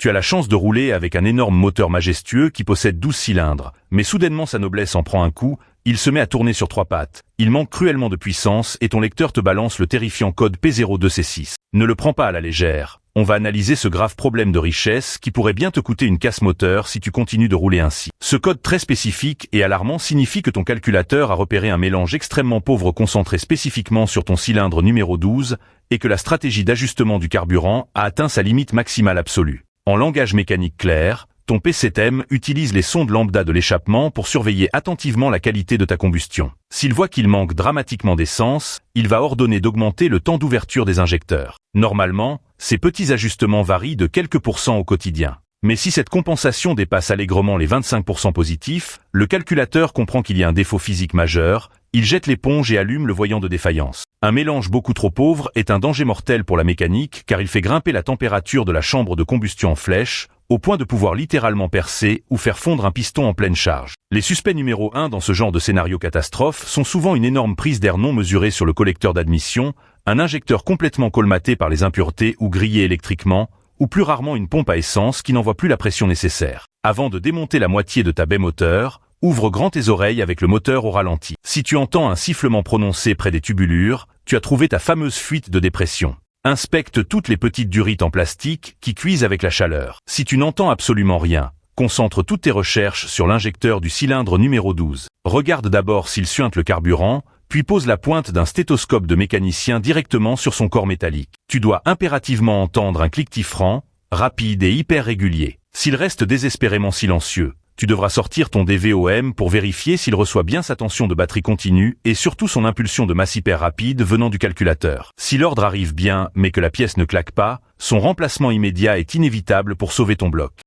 Tu as la chance de rouler avec un énorme moteur majestueux qui possède 12 cylindres, mais soudainement sa noblesse en prend un coup, il se met à tourner sur 3 pattes. Il manque cruellement de puissance et ton lecteur te balance le terrifiant code P02C6. Ne le prends pas à la légère. On va analyser ce grave problème de richesse qui pourrait bien te coûter une casse moteur si tu continues de rouler ainsi. Ce code très spécifique et alarmant signifie que ton calculateur a repéré un mélange extrêmement pauvre concentré spécifiquement sur ton cylindre numéro 12 et que la stratégie d'ajustement du carburant a atteint sa limite maximale absolue. En langage mécanique clair, ton PCTM utilise les sondes lambda de l'échappement pour surveiller attentivement la qualité de ta combustion. S'il voit qu'il manque dramatiquement d'essence, il va ordonner d'augmenter le temps d'ouverture des injecteurs. Normalement, ces petits ajustements varient de quelques pourcents au quotidien. Mais si cette compensation dépasse allègrement les 25% positifs, le calculateur comprend qu'il y a un défaut physique majeur, il jette l'éponge et allume le voyant de défaillance. Un mélange beaucoup trop pauvre est un danger mortel pour la mécanique car il fait grimper la température de la chambre de combustion en flèche, au point de pouvoir littéralement percer ou faire fondre un piston en pleine charge. Les suspects numéro 1 dans ce genre de scénario catastrophe sont souvent une énorme prise d'air non mesurée sur le collecteur d'admission, un injecteur complètement colmaté par les impuretés ou grillé électriquement, ou plus rarement une pompe à essence qui n'envoie plus la pression nécessaire. Avant de démonter la moitié de ta baie moteur, ouvre grand tes oreilles avec le moteur au ralenti. Si tu entends un sifflement prononcé près des tubulures, tu as trouvé ta fameuse fuite de dépression. Inspecte toutes les petites durites en plastique qui cuisent avec la chaleur. Si tu n'entends absolument rien, concentre toutes tes recherches sur l'injecteur du cylindre numéro 12. Regarde d'abord s'il suinte le carburant, puis pose la pointe d'un stéthoscope de mécanicien directement sur son corps métallique. Tu dois impérativement entendre un cliquetis franc, rapide et hyper régulier. S'il reste désespérément silencieux, tu devras sortir ton DVOM pour vérifier s'il reçoit bien sa tension de batterie continue et surtout son impulsion de masse hyper rapide venant du calculateur. Si l'ordre arrive bien mais que la pièce ne claque pas, son remplacement immédiat est inévitable pour sauver ton bloc.